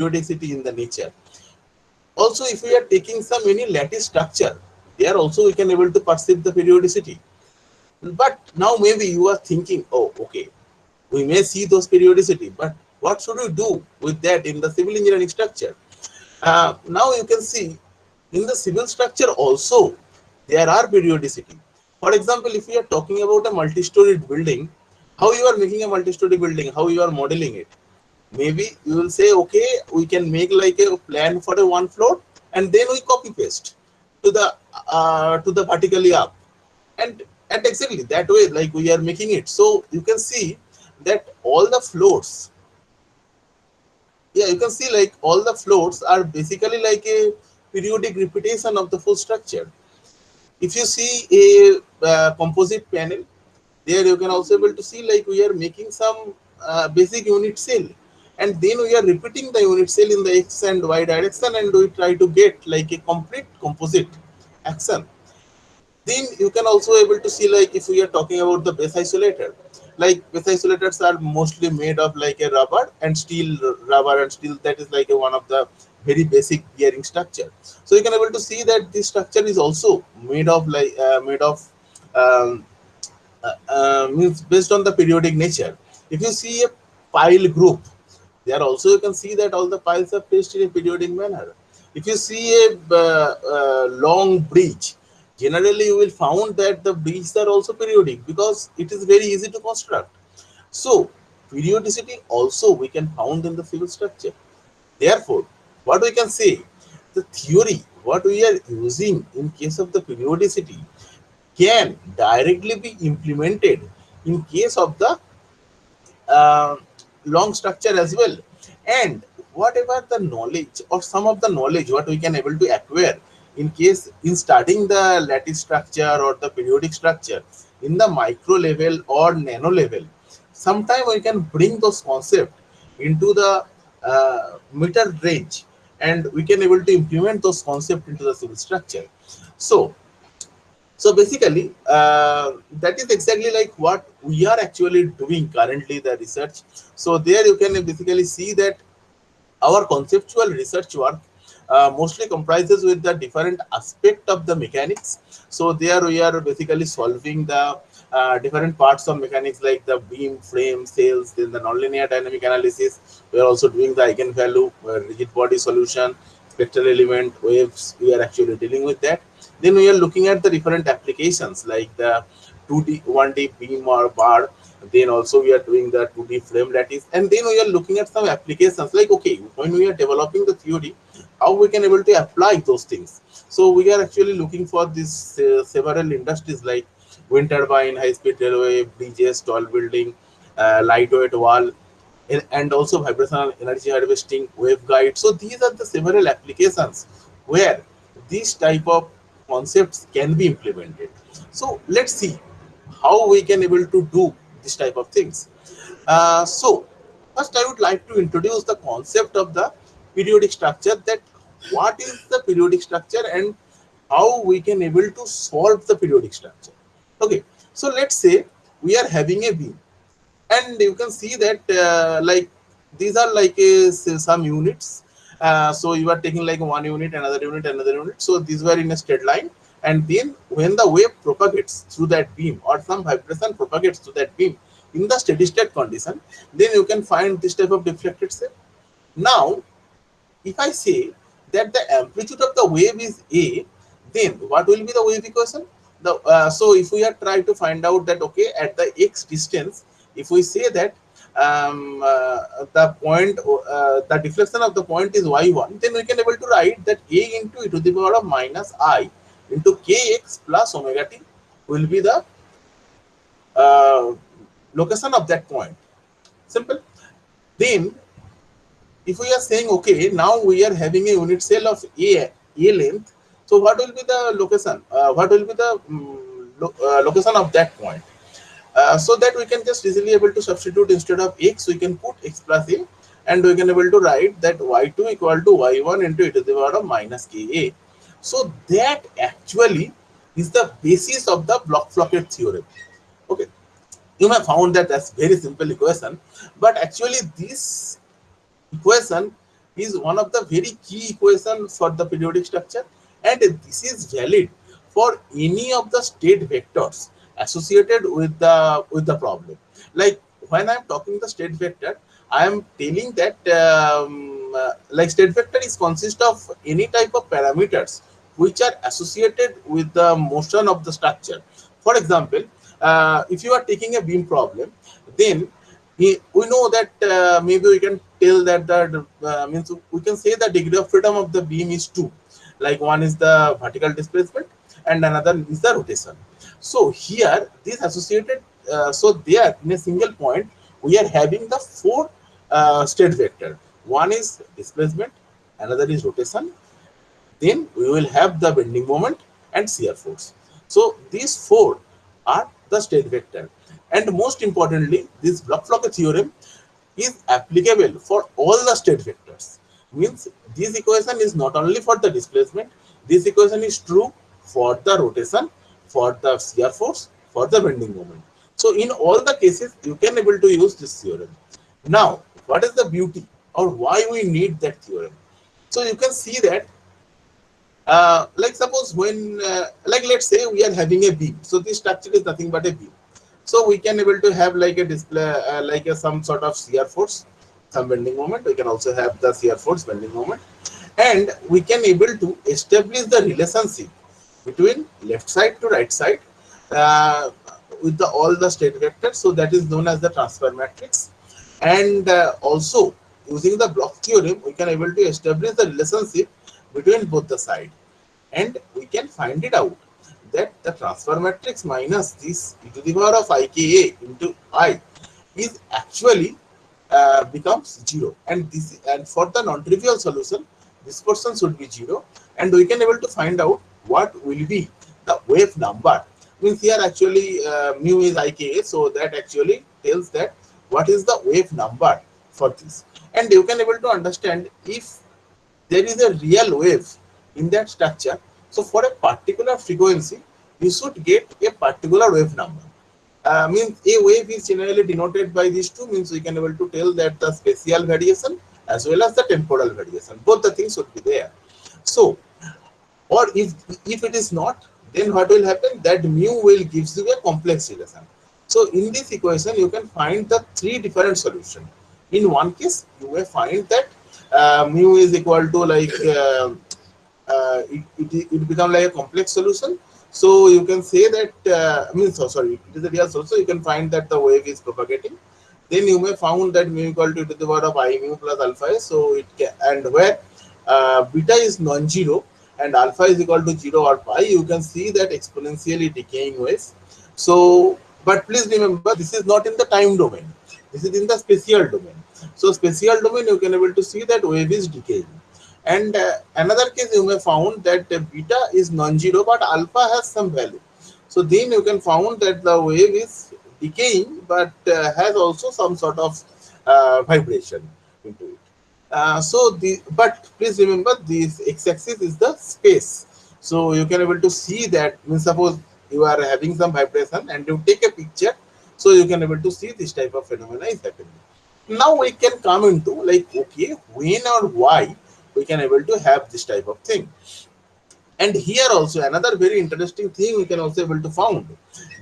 periodicity in the nature. Also, if we are taking some any lattice structure, there also we can able to perceive the periodicity. But now maybe you are thinking, oh, okay, we may see those periodicity, but what should we do with that in the civil engineering structure? Now you can see in the civil structure also there are periodicity. For example, if we are talking about a multi-storied building, how you are making a multi-story building, how you are modeling it? Maybe you will say, okay, we can make like a plan for a one floor, and then we copy paste to the vertically up, and exactly that way like we are making it. So you can see that all the floors, yeah, you can see like all the floors are basically like a periodic repetition of the full structure. If you see a composite panel, there you can also able to see like we are making some basic unit cell, and then we are repeating the unit cell in the x and y direction, and we try to get like a complete composite action. Then you can also able to see like if we are talking about the base isolator, like base isolators are mostly made of like a rubber and steel, rubber and steel, that is like a one of the very basic bearing structure. So you can able to see that this structure is also made of like made of um, means based on the periodic nature. If you see a pile group, there also you can see that all the piles are placed in a periodic manner. If you see a long bridge, generally you will found that the bridges are also periodic because it is very easy to construct. So periodicity also we can found in the civil structure. Therefore, what we can say, the theory what we are using in case of the periodicity can directly be implemented in case of the uh, long structure as well. And whatever the knowledge or some of the knowledge what we can able to acquire in case in studying the lattice structure or the periodic structure in the micro level or nano level, sometime we can bring those concepts into the meter range, and we can able to implement those concepts into the civil structure. So basically, that is exactly like what we are actually doing currently, the research. So there you can basically see that our conceptual research work mostly comprises with the different aspect of the mechanics. So there we are basically solving the different parts of mechanics like the beam, frame, cells, then the nonlinear dynamic analysis. We are also doing the eigenvalue, rigid body solution, spectral element, waves. We are actually dealing with that. Then we are looking at the different applications like the 2D, 1D beam or bar. Then also we are doing the 2D frame lattice, and then we are looking at some applications like, okay, when we are developing the theory, how we can able to apply those things. So we are actually looking for this several industries like wind turbine, high speed railway, bridges, tall building, lightweight wall, and also vibrational energy harvesting, waveguide. So these are the several applications where these type of concepts can be implemented. So let's see how we can able to do this type of things. So first I would like to introduce the concept of the periodic structure, that what is the periodic structure and how we can able to solve the periodic structure. Okay, so let's say we are having a beam, and you can see that like these are like some units. So you are taking like one unit, another unit, so these were in a straight line, and then when the wave propagates through that beam or some vibration propagates through that beam in the steady state condition, then you can find this type of deflected shape. Now if I say that the amplitude of the wave is a, then what will be the wave equation? So if we are trying to find out that, okay, at the x distance, if we say that the deflection of the point is y1, then we can able to write that a into e to the power of minus I into kx plus omega t will be the uh, location of that point. Simple. Then if we are saying, okay, now we are having a unit cell of a length, so what will be the location, what will be the location of that point? So that we can just easily able to substitute, instead of x we can put x plus a, and we can able to write that y2 equal to y1 into e to the power of minus ka. So that actually is the basis of the Bloch-Floquet theorem. Okay, you may found that that's very simple equation, but actually this equation is one of the very key equations for the periodic structure, and this is valid for any of the state vectors associated with the problem. Like when I am talking the state vector, I am telling that like state vector is consist of any type of parameters which are associated with the motion of the structure. For example, if you are taking a beam problem, then we know that maybe we can tell that the means we can say the degree of freedom of the beam is two, like one is the vertical displacement and another is the rotation. So here this associated, so there in a single point we are having the four state vector. One is displacement, another is rotation, then we will have the bending moment and shear force. So these four are the state vector. And most importantly, this Bloch-Floquet theorem is applicable for all the state vectors. Means this equation is not only for the displacement, this equation is true for the rotation, for the shear force, for the bending moment. So in all the cases, you can able to use this theorem. Now, what is the beauty or why we need that theorem? So you can see that like suppose when like let's say we are having a beam, so this structure is nothing but a beam, so we can able to have like a display like a some sort of shear force, some bending moment. We can also have the shear force, bending moment, and we can able to establish the relationship between left side to right side uh, with the all the state vectors, so that is known as the transfer matrix. And also using the Bloch theorem we can able to establish the relationship between both the side, and we can find it out that the transfer matrix minus this e to the power of ika into I is actually becomes 0, and this, and for the non-trivial solution this portion should be 0, and we can able to find out what will be the wave number. Means here actually mu is ika, so that actually tells that what is the wave number for this, and you can able to understand if there is a real wave in that structure. So for a particular frequency, you should get a particular wave number. Means a wave is generally denoted by these two, means we can able to tell that the spatial variation as well as the temporal variation, both the things should be there. So, or if it is not, then what will happen, that mu will gives you a complex relation. So in this equation you can find the three different solutions. In one case you may find that mu is equal to like it become like a complex solution. So you can say that means so sorry, it is a real source. So you can find that the wave is propagating. Then you may found that mu equal to the power of I mu plus alpha s. So it can, and where beta is non-zero and alpha is equal to 0 or pi, you can see that exponentially decaying waves. So, but please remember, this is not in the time domain. This is in the spatial domain. So spatial domain, you can able to see that wave is decaying. And another case you may found that beta is non-zero but alpha has some value. So then you can found that the wave is decaying but has also some sort of vibration into it. But please remember this x-axis is the space. So you can able to see that, means suppose you are having some vibration and you take a picture, so you can able to see this type of phenomena is happening. Now we can come into like, okay, when or why we can able to have this type of thing. And here also another very interesting thing we can also able to found,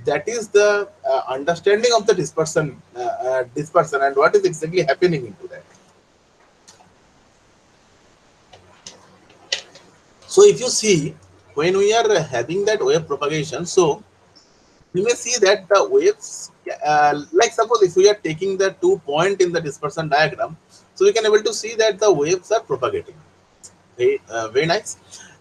that is the understanding of the dispersion and what is exactly happening into that. So if you see, when we are having that wave propagation, so we may see that the waves, like suppose if we are taking the 2 point in the dispersion diagram, so we can able to see that the waves are propagating. Very nice.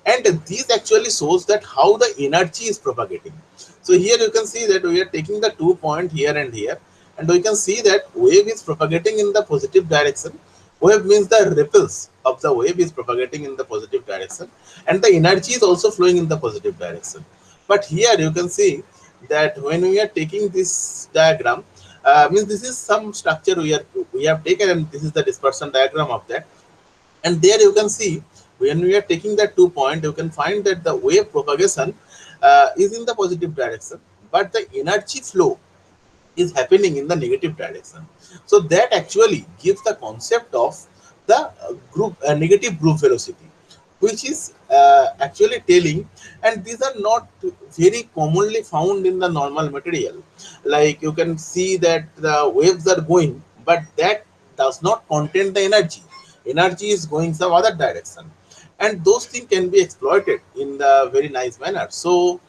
And this actually shows that how the energy is propagating. So here you can see that we are taking the 2 point here and here, and we can see that wave is propagating in the positive direction. Wave means the ripples of the wave is propagating in the positive direction, and the energy is also flowing in the positive direction. But here you can see that when we are taking this diagram, means this is some structure we have taken, and this is the dispersion diagram of that. And there you can see, when we are taking that 2 point, you can find that the wave propagation is in the positive direction, but the energy flow is happening in the negative direction. So that actually gives the concept of the group negative group velocity, which is actually telling, and these are not very commonly found in the normal material. Like you can see that the waves are going, but that does not contain the energy. Energy is going some other direction, and those things can be exploited in the very nice manner. So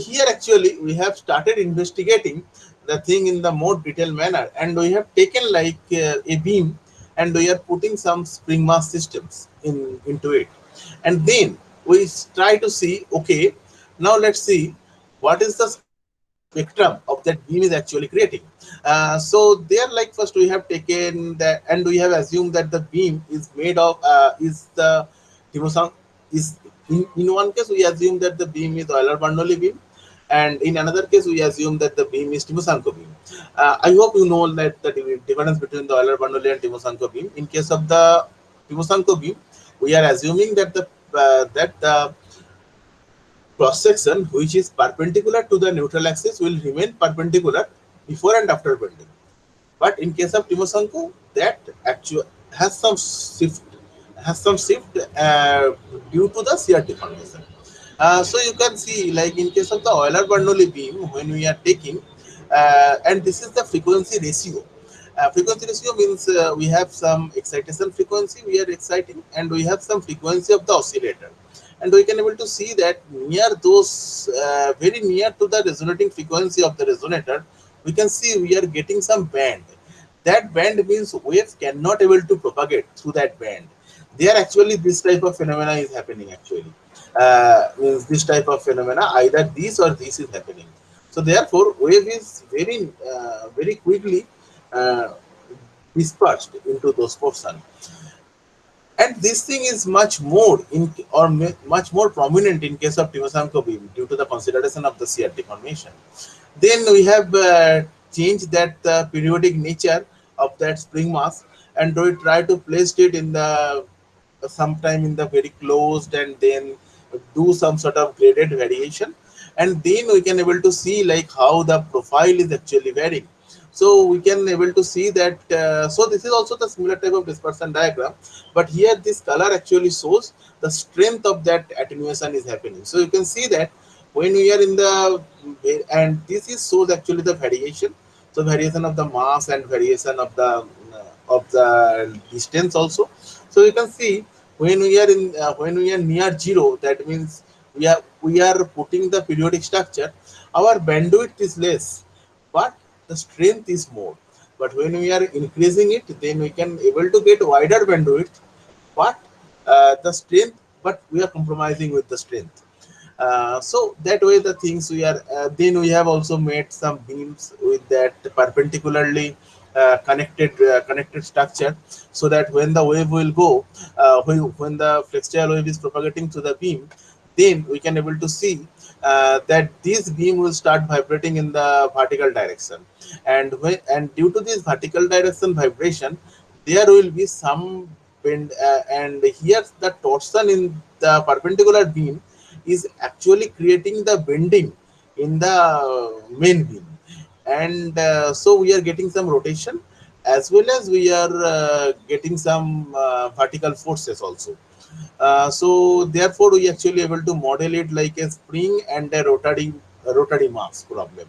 here actually we have started investigating the thing in the more detailed manner, and we have taken like a beam, and we are putting some spring mass systems into it, and then we try to see, okay, now let's see what is the spectrum of that beam is actually creating. So there, like first we have taken that, and we have assumed that the beam is made of is the Timosang is in one case we assume that the beam is Euler-Bernoulli beam, and in another case we assume that the beam is Timoshenko beam. I hope you know that the difference between the Euler-Bernoulli and Timoshenko beam. In case of the Timoshenko beam, we are assuming that the cross section which is perpendicular to the neutral axis will remain perpendicular before and after bending. But in case of Timoshenko, that actually has some shift, due to the shear deformation. So you can see, like in case of the Euler-Bernoulli beam, when we are taking, and this is the frequency ratio. Frequency ratio means we have some excitation frequency we are exciting, and we have some frequency of the oscillator, and we can able to see that near those very near to the resonating frequency of the resonator, we can see we are getting some band. That band means waves cannot able to propagate through that band. There actually this type of phenomena is happening actually. Means this type of phenomena, either this or this is happening. So therefore wave is very quickly uh, dispersed into those portions, and this thing is much more in or much more prominent in case of Timoshenko beam due to the consideration of the shear deformation. Then we have changed that periodic nature of that spring mass, and we try to place it in the sometime in the very closed, and then do some sort of graded variation, and then we can able to see like how the profile is actually varying. So we can able to see that so this is also the similar type of dispersion diagram, but here this color actually shows the strength of that attenuation is happening. So you can see that when we are in the, and this is shows actually the variation, so variation of the mass and variation of the distance also. So you can see when we are in when we are near zero, that means we are putting the periodic structure, our bandwidth is less, but the strength is more. But when we are increasing it, then we can able to get wider bandwidth, but the strength, but we are compromising with the strength. So that way the things we are then we have also made some beams with that perpendicularly connected structure, so that when the wave will go, when the flexural wave is propagating to the beam, then we can able to see that this beam will start vibrating in the vertical direction, and due to this vertical direction vibration, there will be some bend, and here the torsion in the perpendicular beam is actually creating the bending in the main beam, and so we are getting some rotation, as well as we are getting some vertical forces also. So therefore we actually able to model it like a spring and a rotary mass problem,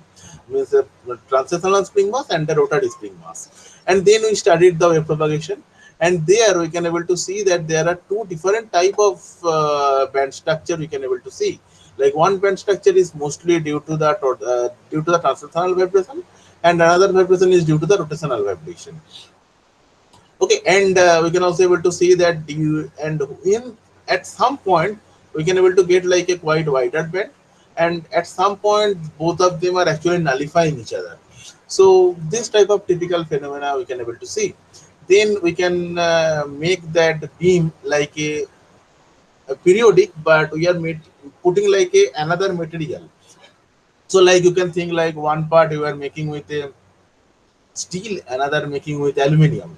means a translational spring mass and a rotary spring mass. And then we studied the wave propagation, and there we can able to see that there are two different type of band structure we can able to see. Like one band structure is mostly due to the translational vibration, and another vibration is due to the rotational vibration. Okay, and we can also able to see that you and in at some point we can able to get like a quite wider band, and at some point both of them are actually nullifying each other. So this type of typical phenomena we can able to see. Then we can make that beam like a periodic, but we are putting like a another material. So like you can think like one part you are making with a steel, another making with aluminium.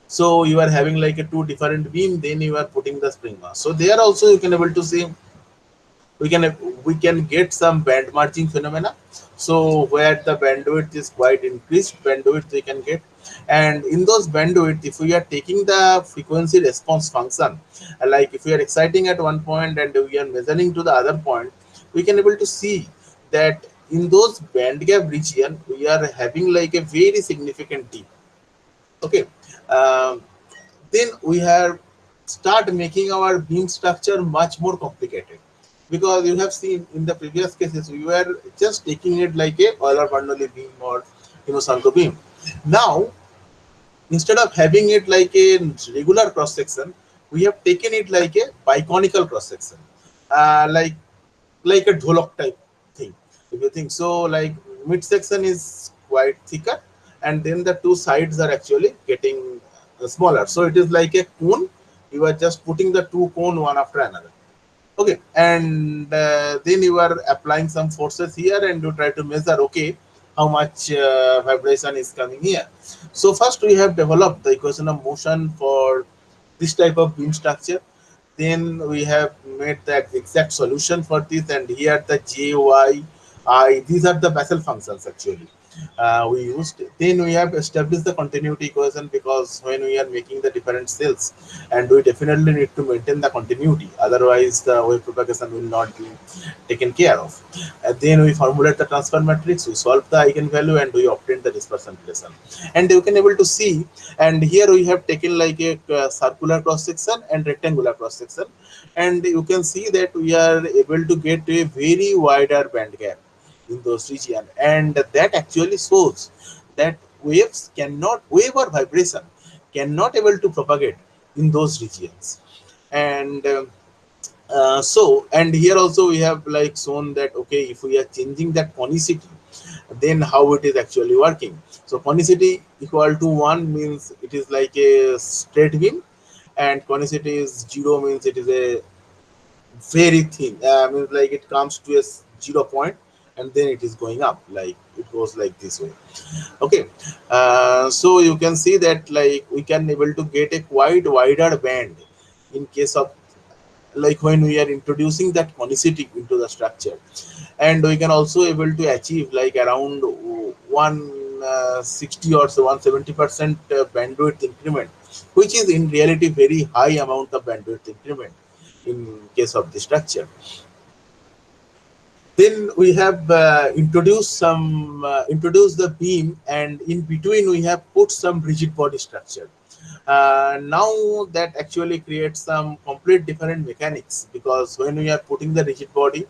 So you are having like a two different beam, then you are putting the spring mass. So there also you can able to see we can we can get some band marching phenomena. So where the bandwidth is quite increased bandwidth we can get, And in those bandwidth, if we are taking the frequency response function, like if we are exciting at one point and we are measuring to the other point, we can able to see that in those band gap region we are having like a very significant dip. Okay. um, then we have start making our beam structure much more complicated, because you have seen in the previous cases we were just taking it like a Euler Bernoulli beam or Santo beam. Now, instead of having it like a regular cross section, we have taken it like a biconical cross section, like a dholok type thing. If you think so, like mid section is quite thicker, and then the two sides are actually getting smaller. So it is like a cone. You are just putting the two cone one after another. Okay, and then you are applying some forces here, and you try to measure, okay, how much vibration is coming here. So first we have developed the equation of motion for this type of beam structure. Then we have made the exact solution for this, and here the J, Y, I, these are the Bessel functions actually we used. Then we have established the continuity equation, because when we are making the different cells, and we definitely need to maintain the continuity, otherwise the wave propagation will not be taken care of. And then we formulate the transfer matrix, we solve the eigenvalue, and we obtain the dispersion relation. And you can able to see, and here we have taken like a circular cross section and rectangular cross section, and you can see that we are able to get a very wider band gap in those regions, and that actually shows that wave or vibration cannot able to propagate in those regions. And and here also we have like shown that, okay, if we are changing that conicity, then how it is actually working. So conicity equal to 1 means it is like a straight beam, and conicity is 0 means it is a very thin. Means like it comes to a 0 point, and then it is going up, like it goes like this way. Okay. So you can see that like we can able to get a quite wider band in case of like when we are introducing that conicity into the structure. And we can also able to achieve like around 160 or so 170% bandwidth increment, which is in reality very high amount of bandwidth increment in case of the structure. Then we have introduced the beam, and in between we have put some rigid body structure. Now that actually creates some complete different mechanics, because when we are putting the rigid body,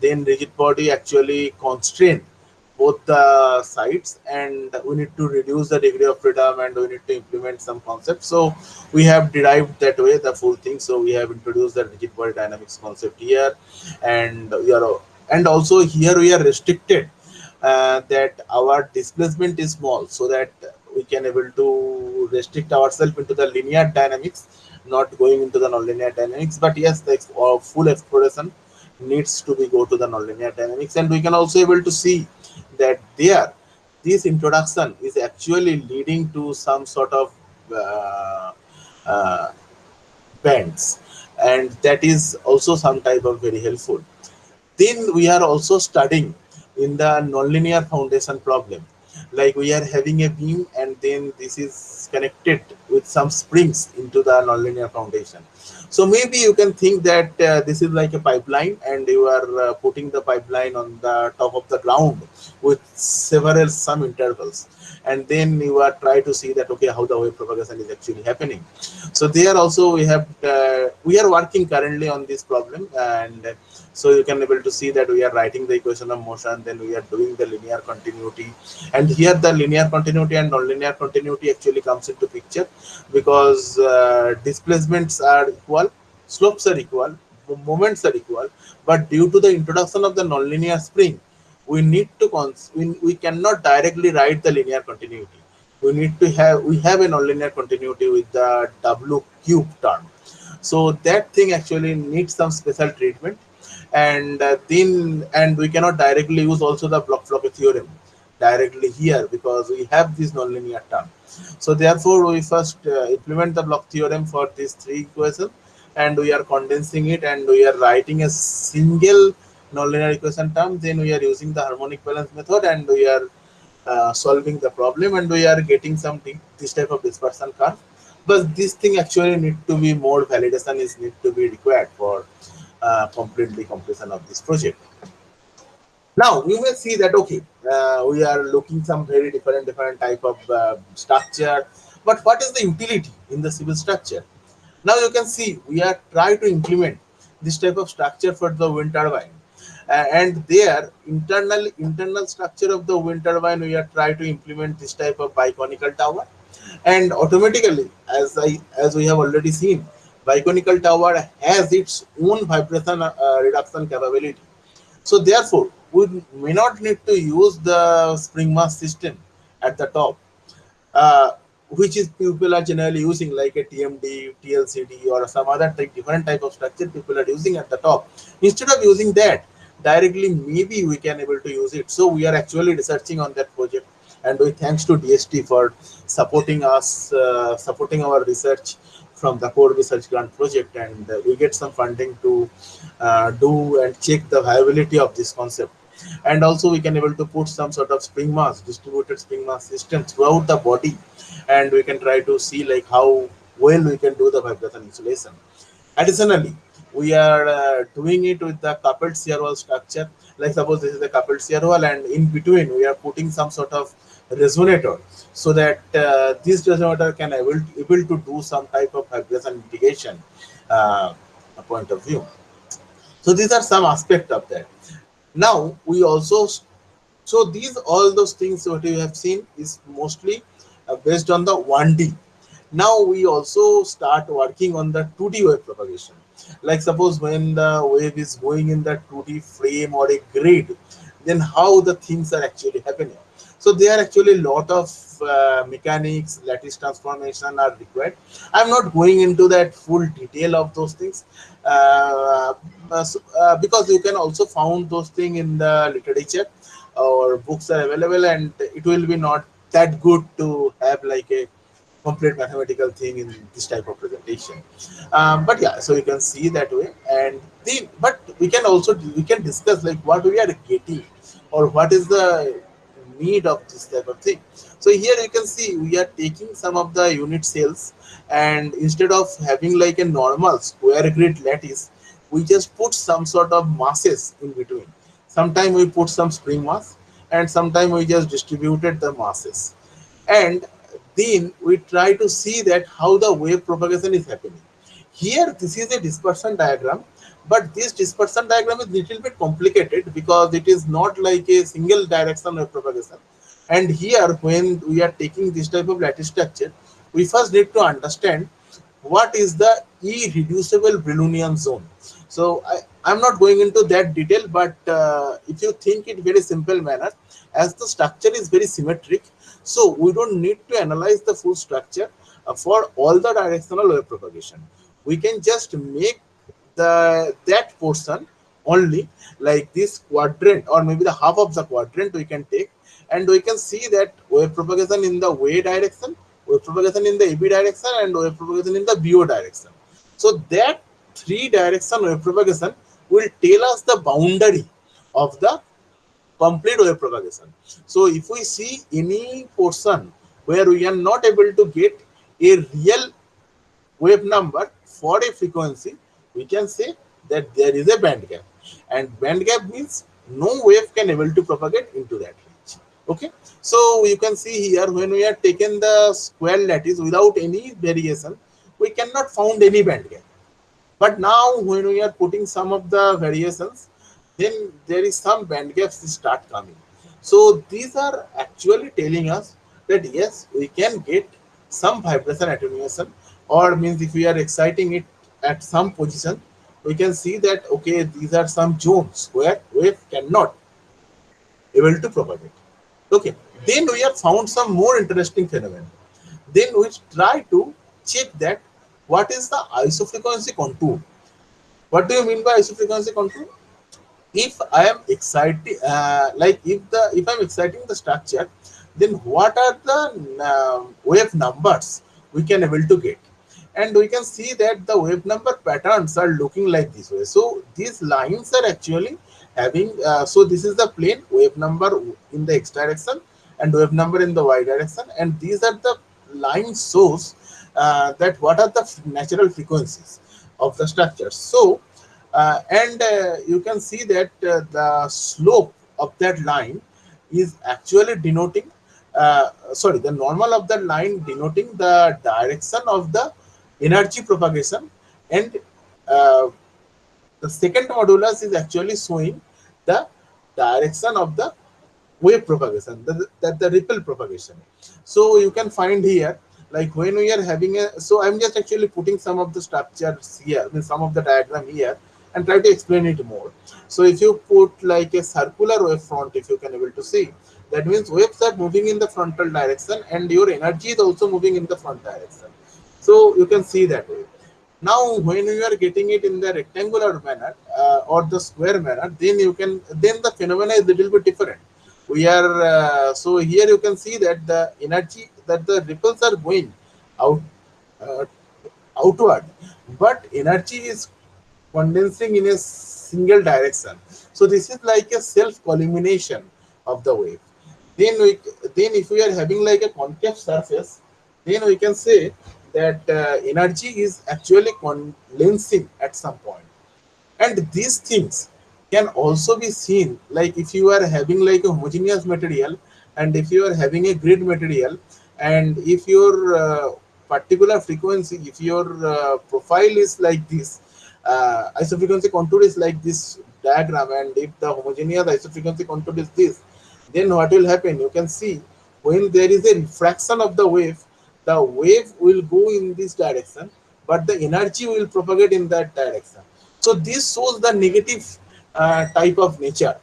then rigid body actually constrain both the sides, and we need to reduce the degree of freedom, and we need to implement some concept. So we have derived that way the full thing. So we have introduced the rigid body dynamics concept here, and we are, and also here we are restricted that our displacement is small, so that we can able to restrict ourselves into the linear dynamics, not going into the nonlinear dynamics. But yes, the full exploration needs to be go to the nonlinear dynamics. And we can also able to see that there this introduction is actually leading to some sort of uh, uh, bands, and that is also some type of very helpful. Then we are also studying in the nonlinear foundation problem. Like we are having a beam, and then this is connected with some springs into the nonlinear foundation. So maybe you can think that this is like a pipeline, and you are putting the pipeline on the top of the ground with several some intervals, and then you are try to see that, okay, how the wave propagation is actually happening. So there also we are working currently on this problem. And so you can able to see that we are writing the equation of motion, then we are doing the linear continuity. And here the linear continuity and nonlinear continuity actually comes into picture, because displacements are equal, slopes are equal, moments are equal, but due to the introduction of the nonlinear spring, we need to we cannot directly write the linear continuity. We have a nonlinear continuity with the w cube term. So that thing actually needs some special treatment. And then, and we cannot directly use also the Bloch-Floquet theorem directly here, because we have this nonlinear term. So therefore we first implement the Bloch theorem for these three equations, and we are condensing it, and we are writing a single nonlinear equation term. Then we are using the harmonic balance method, and we are solving the problem, and we are getting this type of dispersion curve. But this thing actually need to be more validation is need to be required for completely completion of this project. Now you may see that okay, we are looking some very different type of structure, but what is the utility in the civil structure? Now you can see we are trying to implement this type of structure for the wind turbine, and there internal structure of the wind turbine we are trying to implement this type of biconical tower, and automatically as we have already seen, biconical tower has its own vibration reduction capability. So therefore, we may not need to use the spring mass system at the top, uh, which is people are generally using like a TMD, TLCD, or some other different type of structure people are using at the top. Instead of using that directly, maybe we can able to use it. So we are actually researching on that project, and we thanks to DST for supporting us, supporting our research from the core research grant project, and we get some funding to do and check the viability of this concept. And also we can able to put some sort of spring mass, distributed spring mass system throughout the body, and we can try to see like how well we can do the vibration insulation. Additionally, we are doing it with the coupled shear wall structure. Like suppose this is the coupled shear wall, and in between we are putting some sort of resonator, so that this resonator can able to do some type of vibration mitigation uh, point of view. So these are some aspect of that. Now we also, so these all those things what you have seen is mostly based on the 1D. Now we also start working on the 2D wave propagation. Like suppose when the wave is going in the 2D frame or a grid, then how the things are actually happening. So there are actually a lot of mechanics, lattice transformation are required. I'm not going into that full detail of those things, because you can also found those things in the literature, or books are available, and it will be not that good to have like a complete mathematical thing in this type of presentation. But yeah, so you can see that way, and the but we can also we can discuss like what we are getting, or what is the need of this type of thing. So here you can see we are taking some of the unit cells, and instead of having like a normal square grid lattice, we just put some sort of masses in between. Sometimes we put some spring mass, and sometimes we just distributed the masses, and then we try to see that how the wave propagation is happening. Here this is a dispersion diagram, but this dispersion diagram is little bit complicated because it is not like a single direction wave propagation. And here when we are taking this type of lattice structure, we first need to understand what is the irreducible Brownian zone. So I'm not going into that detail, but if you think it very simple manner, as the structure is very symmetric, so we don't need to analyze the full structure for all the directional wave propagation. We can just make the that portion only, like this quadrant or maybe the half of the quadrant we can take, and we can see that wave propagation in the y direction, wave propagation in the AB direction, and wave propagation in the BO direction. So that three direction wave propagation will tell us the boundary of the complete wave propagation. So if we see any portion where we are not able to get a real wave number for a frequency, we can say that there is a band gap, and band gap means no wave can able to propagate into that range. Okay, so you can see here when we are taken the square lattice without any variation, we cannot found any band gap. But now when we are putting some of the variations, then there is some band gaps start coming. So these are actually telling us that yes, we can get some vibration attenuation, or means if we are exciting it at some position, we can see that okay, these are some zones where wave cannot able to propagate. Okay, then we have found some more interesting phenomenon. Then we try to check that what is the isofrequency contour. What do you mean by isofrequency contour? If I am exciting, like if I'm exciting the structure, then what are the wave numbers we can able to get? And we can see that the wave number patterns are looking like this way. So these lines are actually having, so this is the plane wave number in the x direction, and wave number in the y direction, and these are the line shows that what are the natural frequencies of the structure. So and you can see that the slope of that line is actually denoting sorry, the normal of the line denoting the direction of the energy propagation, and uh, the second modulus is actually showing the direction of the wave propagation, the ripple propagation. So you can find here, like when we are having a, so I'm just actually putting some of the structures here, I mean some of the diagram here, and try to explain it more. So if you put like a circular wave front, if you can able to see, that means waves are moving in the frontal direction and your energy is also moving in the front direction. So you can see that way. Now, when you are getting it in the rectangular manner or the square manner, then you can, then the phenomena is a little bit different. We are so here you can see that the energy, that the ripples are going out uh, outward, but energy is condensing in a single direction. So this is like a self collimination of the wave. Then we, then if we are having like a concave surface, then we can say that energy is actually condensing at some point. And these things can also be seen, like if you are having like a homogeneous material, and if you are having a grid material, and if your particular frequency, if your profile is like this, isofrequency contour is like this diagram, and if the homogeneous isofrequency contour is this, then what will happen, you can see, when there is a refraction of the wave will go in this direction, but the energy will propagate in that direction. So this shows the negative type of nature,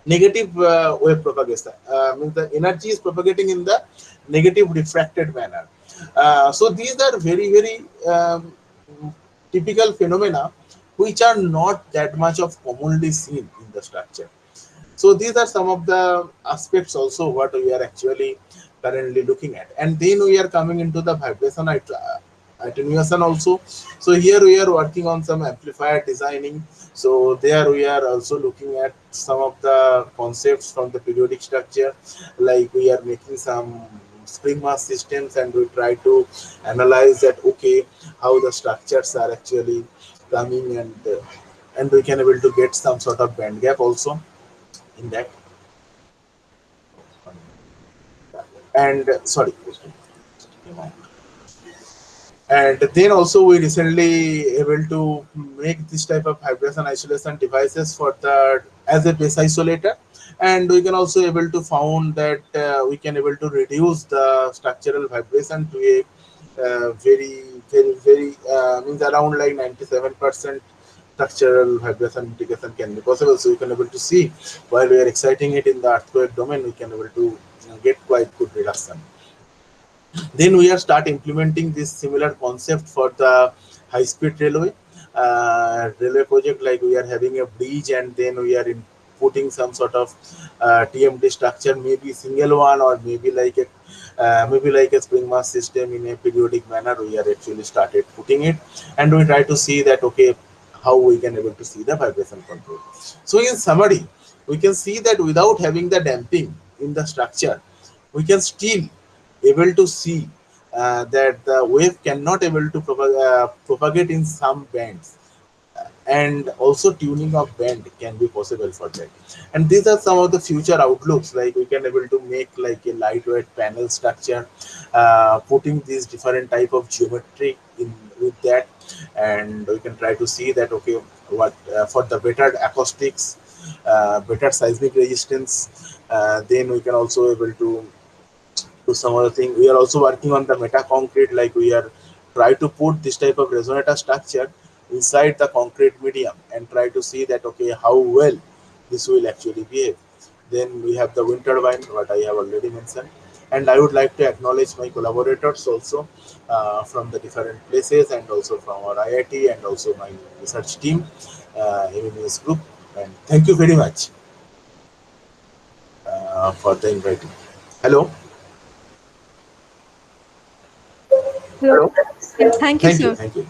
negative wave propagation. Means the energy is propagating in the negative refracted manner. So these are very, very typical phenomena which are not that much of commonly seen in the structure. So these are some of the aspects also what we are actually currently looking at. And then we are coming into the vibration attenuation also. So here we are working on some amplifier designing. So there we are also looking at some of the concepts from the periodic structure, like we are making some spring mass systems, and we try to analyze that, okay, how the structures are actually coming, and we can able to get some sort of band gap also in that. And sorry, and then also we recently able to make this type of vibration isolation devices for the as a base isolator, and we can also able to found that we can able to reduce the structural vibration to a very, very, very means around like 97% structural vibration mitigation can be possible. So you can able to see, while we are exciting it in the earthquake domain, we can able to get quite good reduction. Then we are start implementing this similar concept for the high speed railway project, like we are having a bridge, and then we are in putting some sort of TMD structure, maybe single one, or maybe like a spring mass system in a periodic manner. We are actually started putting it, and we try to see that, okay, how we can able to see the vibration control. So in summary, we can see that without having the damping in the structure, we can still able to see that the wave cannot able to propagate in some bands, and also tuning of band can be possible for that. And these are some of the future outlooks, like we can able to make like a lightweight panel structure, putting these different type of geometry in with that, and we can try to see that, okay, what for the better acoustics, better seismic resistance, then we can also able to some other thing. We are also working on the meta concrete, like we are try to put this type of resonator structure inside the concrete medium, and try to see that, okay, how well this will actually behave. Then we have the wind turbine, what I have already mentioned. And I would like to acknowledge my collaborators also from the different places, and also from our IIT, and also my research team, MMS group. And thank you very much for the inviting. Hello. Hello. Yeah, thank you, Thank you. sir. Thank you.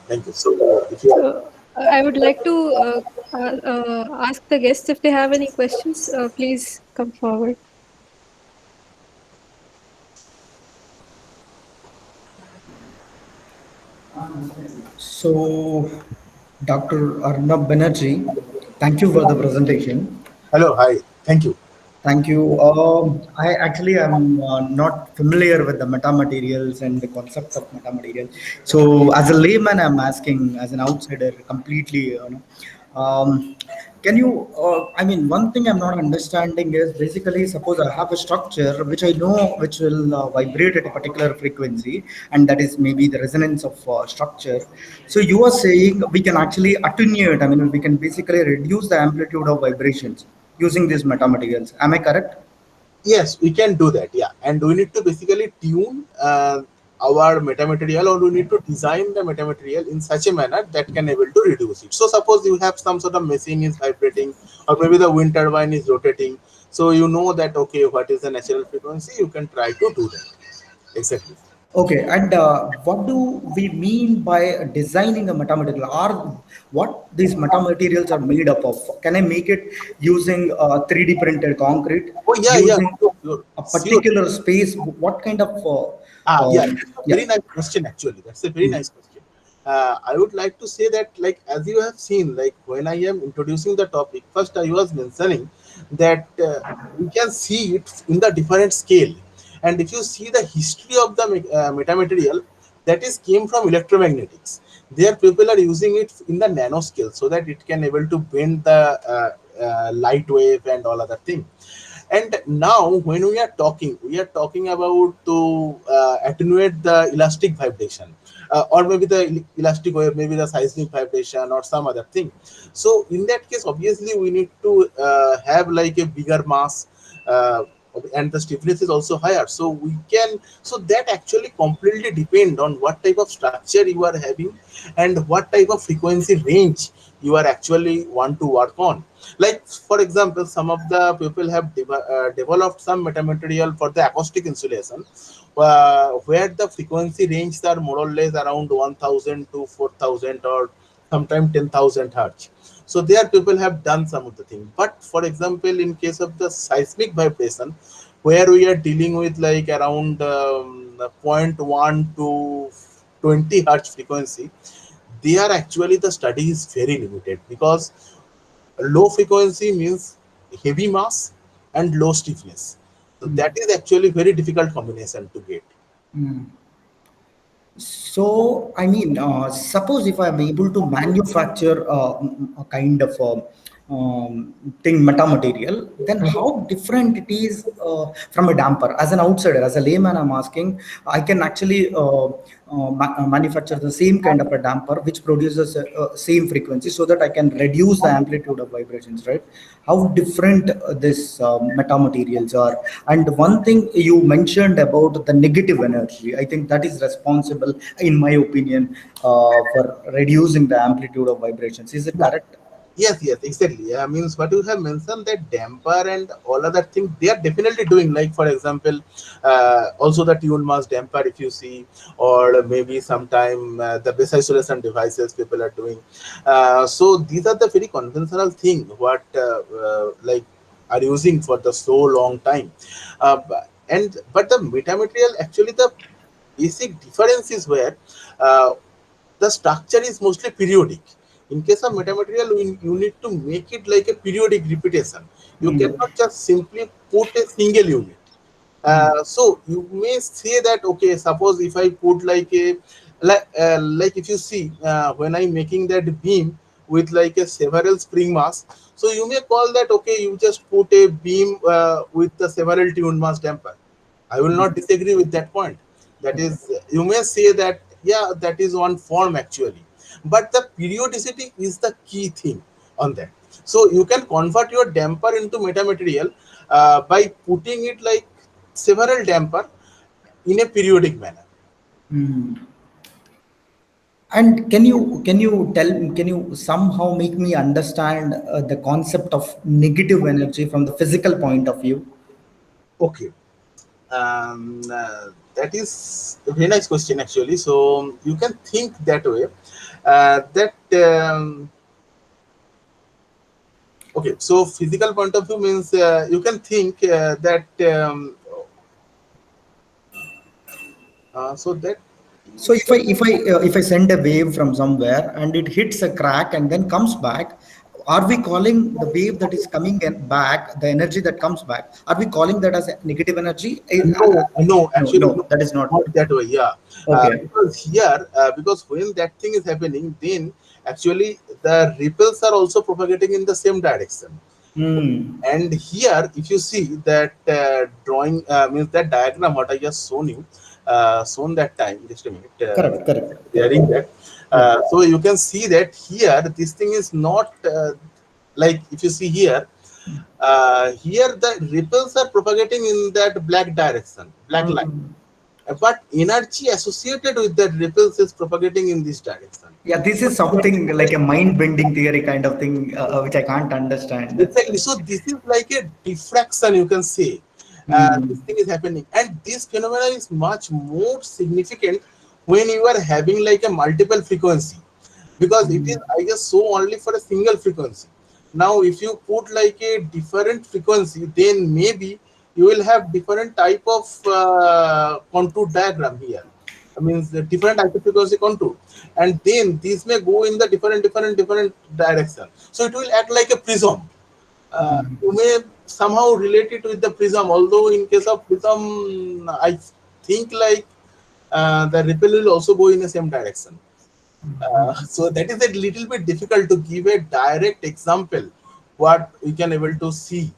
Thank you. So, if you So I would like to ask the guests if they have any questions. Please come forward. So, Dr. Arnab Banerjee, thank you for the presentation. Hello, hi, thank you. Thank you. I actually am not familiar with the metamaterials and the concept of metamaterial. So, as a layman, I'm asking, as an outsider, completely, can you? I mean, one thing I'm not understanding is basically, suppose I have a structure which I know which will vibrate at a particular frequency, and that is maybe the resonance of structure. So, you are saying we can actually attenuate. I mean, we can basically reduce the amplitude of vibrations using these metamaterials. Am I correct? Yes, we can do that. Yeah, and we need to basically tune our metamaterial, or we need to design the metamaterial in such a manner that can able to reduce it. So suppose you have some sort of machine is vibrating, or maybe the wind turbine is rotating. So you know that okay, what is the natural frequency? You can try to do that. Exactly. Okay, and what do we mean by designing a metamaterial? Are what these metamaterials are made up of? Can I make it using 3D printed concrete, Oh yeah, yeah, using sure, a sure. particular space? What kind of Yeah, that's a yeah? very nice question. Actually, that's a very nice question. I would like to say that, like, as you have seen, like, when I am introducing the topic, first I was mentioning that we can see it in the different scale, and if you see the history of the metamaterial, that is came from electromagnetics. There, people are using it in the nanoscale so that it can able to bend the light wave and all other thing. And now, when we are talking about to attenuate the elastic vibration, or maybe the elastic wave, maybe the seismic vibration, or some other thing. So, in that case, obviously, we need to have like a bigger mass. And the stiffness is also higher, so we can, so that actually completely depend on what type of structure you are having and what type of frequency range you are actually want to work on. Like for example, some of the people have developed some metamaterial for the acoustic insulation, where the frequency ranges are more or less around 1000 to 4000, or sometimes 10,000 hertz. So there people have done some of the thing. But for example, in case of the seismic vibration, where we are dealing with like around zero point 0.1 to 20 hertz frequency, they are actually, the study is very limited, because low frequency means heavy mass and low stiffness. So that is actually very difficult combination to get. So, I mean, suppose if I'm able to manufacture a kind of thing, metamaterial, then how different it is from a damper? As an outsider, as a layman, I'm asking, I can actually manufacture the same kind of a damper which produces same frequency so that I can reduce the amplitude of vibrations, right? How different this metamaterials are. And one thing you mentioned about the negative energy, I think that is responsible, in my opinion, for reducing the amplitude of vibrations. Is it Yeah. correct? Yes, yes, exactly. Yeah, means what you have mentioned, that damper and all other things, they are definitely doing. Like for example, also the tune mass damper, if you see, or maybe sometime the base isolation devices people are doing. So these are the very conventional thing what like are using for the so long time. And but the metamaterial, actually the basic difference is where uh, the structure is mostly periodic. In case of metamaterial, you need to make it like a periodic repetition. You cannot just simply put a single unit. So you may say that okay, suppose if I put like a like if you see when I'm making that beam with like a several spring mass, so you may call that okay, you just put a beam with the several tune mass damper. I will not disagree with that point. That Okay. is, you may say that yeah, that is one form actually, but the periodicity is the key thing on that. So you can convert your damper into metamaterial by putting it like several damper in a periodic manner. And can you somehow make me understand the concept of negative energy from the physical point of view? Okay. That is a very nice question actually. So you can think that way. That Okay, so physical point of view means you can think that so that So if I send a wave from somewhere and it hits a crack and then comes back, are we calling the wave that is coming back, the energy that comes back, are we calling that as a negative energy? No, no, No, actually, no, no, that is not. not that way. Yeah, Okay. because here, because when that thing is happening, then actually the ripples are also propagating in the same direction. Hmm. And here, if you see that drawing, means that diagram what I just shown you, shown that time. Just a minute, Correct, correct, correct. clearing that. Yeah. So you can see that here, this thing is not like if you see here. Here the ripples are propagating in that black direction, black line, Hmm. but energy associated with that ripples is propagating in this direction. Yeah, this is something like a mind-bending theory kind of thing, which I can't understand. Exactly. So this is like a diffraction, you can say. This Hmm. thing is happening, and this phenomenon is much more significant when you are having like a multiple frequency, because it is Hmm. I guess so only for a single frequency. Now, if you put like a different frequency, then maybe you will have different type of contour diagram here. I mean, the different type of frequency contour, and then these may go in the different direction. So it will act like a prism. You may somehow relate it with the prism, although in case of prism, I think like the ripple will also go in the same direction. So that is a little bit difficult to give a direct example what we can able to see.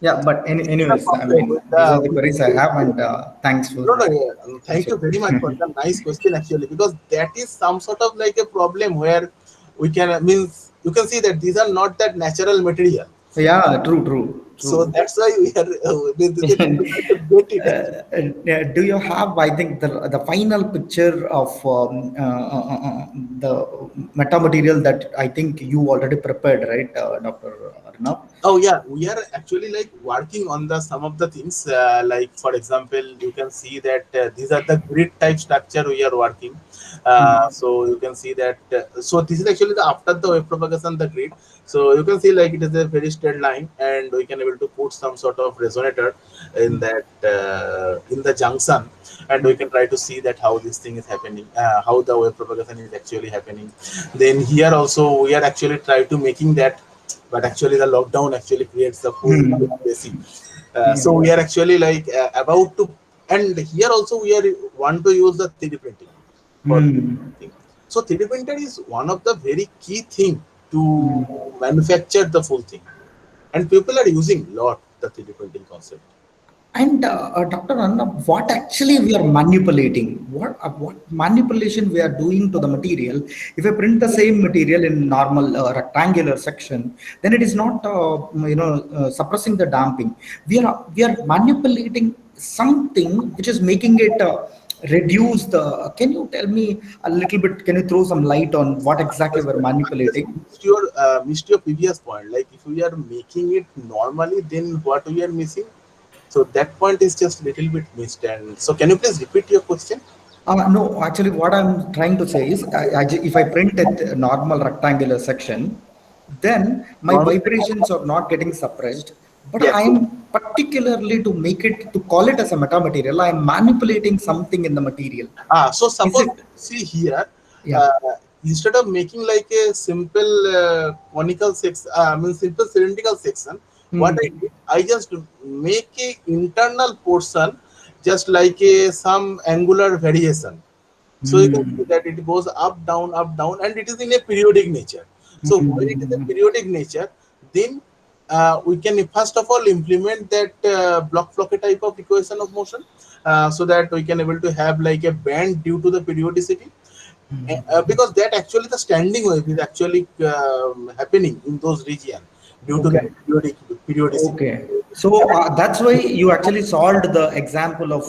Yeah, but This is the anyways, I problem mean, with these are the the with queries I have, and thanks for no, no, yeah. Thank you answering. very much for the nice question actually, because that is some sort of like a problem where we can means you can see that these are not that natural material. Yeah, true, true, So true. that's why we are it is difficult to get it actually. Do you have, I think, the final picture of the metamaterial that I think you already prepared, right, Dr. Arnav? Oh yeah, we are actually like working on the some of the things. Like for example, you can see that these are the grid type structure we are working. So you can see that. So this is actually the after the wave propagation the grid. So you can see like it is a very straight line, and we can able to put some sort of resonator in that in the junction, and we can try to see that how this thing is happening, how the wave propagation is actually happening. Then here also we are actually try to making that, but actually the lockdown actually creates the full Hmm. basic. So Hmm. we are actually like about to, and here also we are want to use the 3D printing for Hmm. thing. So 3D printer is one of the very key thing to Hmm. manufacture the full thing, and people are using lot the 3D printing concept. And Dr. Anna, what actually we are manipulating? What manipulation we are doing to the material? If I print the same material in normal rectangular section, then it is not suppressing the damping. We are manipulating something which is making it reduce the. Can you tell me a little bit? Can you throw some light on what exactly Yes, we're but I just manipulating? missed your previous point. Like if we are making it normally, then what we are missing? So that point is just little bit missed. And so can you please repeat your question? No, actually, what I'm trying to say is, if I print a normal rectangular section, then my Normal. vibrations are not getting suppressed. But Yes. I am particularly to make it to call it as a metamaterial. I am manipulating something in the material. So Is suppose it? see here, Yeah. uh, instead of making like a simple conical section, I mean simple cylindrical section, what I Hmm. did, I just make a internal portion, just like a some angular variation. So you can see Hmm. that it goes up, down, and it is in a periodic nature. So when it is a Hmm. periodic nature, then we can first of all implement that block type of equation of motion, so that we can able to have like a band due to the periodicity. Because that actually the standing wave is actually happening in those region due to that Okay. periodicity. Okay. So that's why you actually solved the example of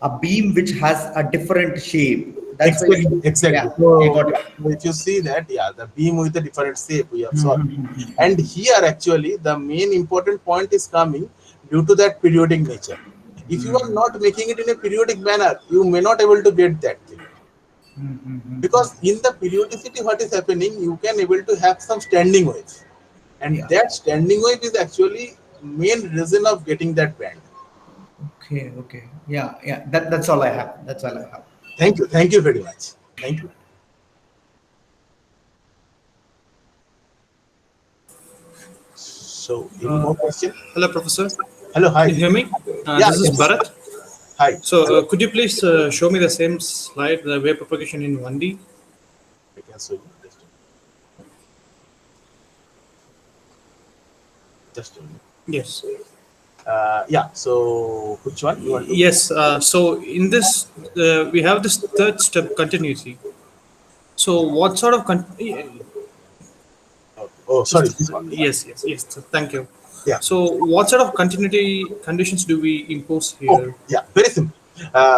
a beam which has a different shape. That's why, Exactly, yeah, exactly. I So got it. if you see that, yeah, the beam with a different shape we have solved. Mm-hmm. And here actually the main important point is coming due to that periodic nature. If you are not making it in a periodic manner, you may not able to get that thing. Because in the periodicity, what is happening, you can able to have some standing waves. And Yeah. that standing wave is actually main reason of getting that band. Okay. Okay. Yeah. Yeah. That's all I have. That's all I have. Thank you very much. Thank you. So, any more question? Hello, Professor. Hello, hi. Can you hear me? Yeah, This is yes. Bharat. Hi. So, Hello. could you please show me the same slide, the wave propagation in 1D? I can show you. Just a minute. Yes. Yeah. So, which one you want to? Yes. So, in this, we have this third step, continuity. So, what sort of Oh, sorry. This one. yes. So, thank you. Yeah. So, what sort of continuity conditions do we impose Oh, here? yeah. Very simple.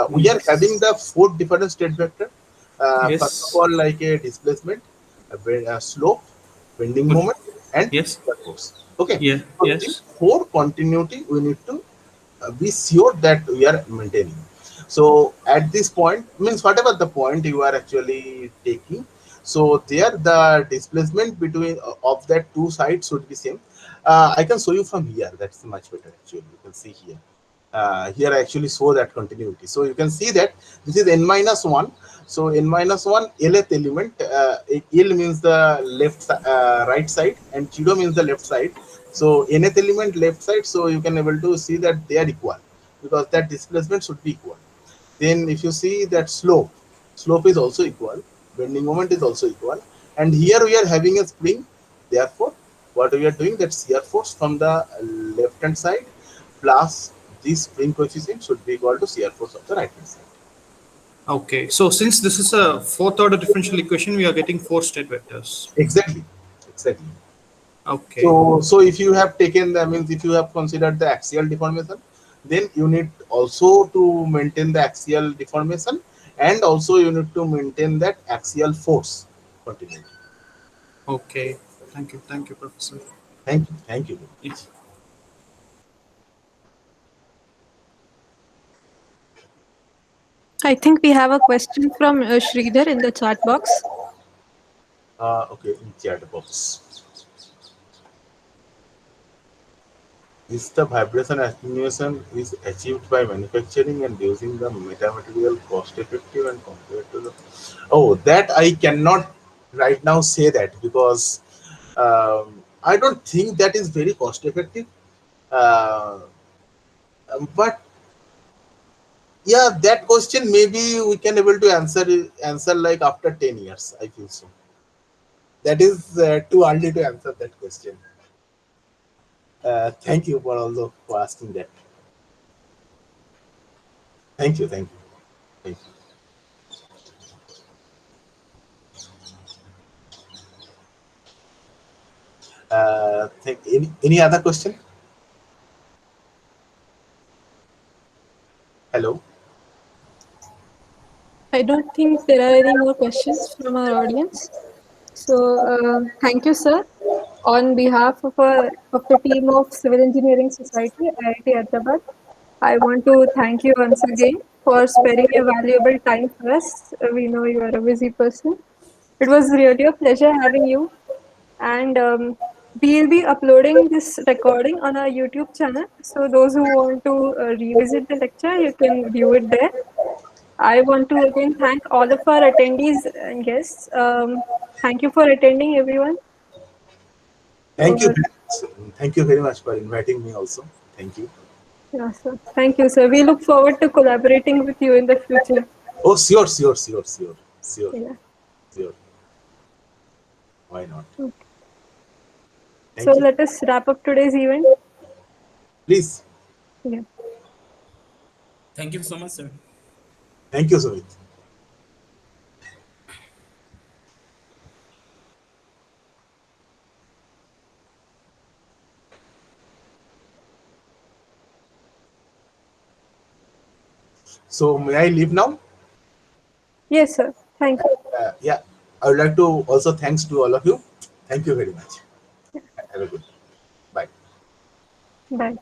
We are having the 4 different state vector. First of Yes. all, like a displacement, a slope, bending Okay. moment, and Yes. shear force. Okay. Yeah. So Yes. these 4 continuity we need to be sure that we are maintaining. So at this point, means whatever the point you are actually taking, so there the displacement between of that 2 sides should be same. I can show you from here. That's much better actually. You can see here. Here I actually show that continuity. So you can see that this is n minus 1. So n minus 1 lth element. L means the right side and 0 means the left side. So nth element left side. So you can able to see that they are equal because that displacement should be equal. Then if you see that slope is also equal, bending moment is also equal, and here we are having a spring. Therefore, what we are doing, that shear force from the left hand side plus this spring coefficient should be equal to shear force of the right hand side. Okay. So, since this is a fourth order differential equation, we are getting 4 state vectors. Exactly. Okay. So if you have taken the, means if you have considered the axial deformation, then you need also to maintain the axial deformation, and also you need to maintain that axial force continuity. Okay. Thank you, Professor. Thank you. Yes. I think we have a question from Sridhar in the chat box. Okay, in chat box. Is the vibration attenuation is achieved by manufacturing and using the metamaterial cost effective and compared to the... Oh, that I cannot right now say that because I don't think that is very cost effective. But yeah, that question maybe we can able to answer like after 10 years. I feel so. That is too early to answer that question. Thank you for asking that. Thank you. Any other question? Hello. I don't think there are any more questions from our audience. So thank you, sir. On behalf of the team of Civil Engineering Society, IIT Hyderabad, I want to thank you once again for sparing your valuable time for us. We know you are a busy person. It was really a pleasure having you. And we'll be uploading this recording on our YouTube channel. So those who want to revisit the lecture, you can view it there. I want to again thank all of our attendees and guests. Thank you for attending, everyone. Thank you. Uh, Thank you very much for inviting me also. Thank you. yeah, sir. Thank you, sir. We look forward to collaborating with you in the future. Oh, sure. Yeah. Why not? Okay. So Thank you. let us wrap up today's event. Please. Yeah. Thank you so much, sir. Thank you, Sumit. So may I leave now? Yes, sir. Thank you. Yeah, I would like to also thanks to all of you. Thank you very much. Have a good day. Bye. Bye.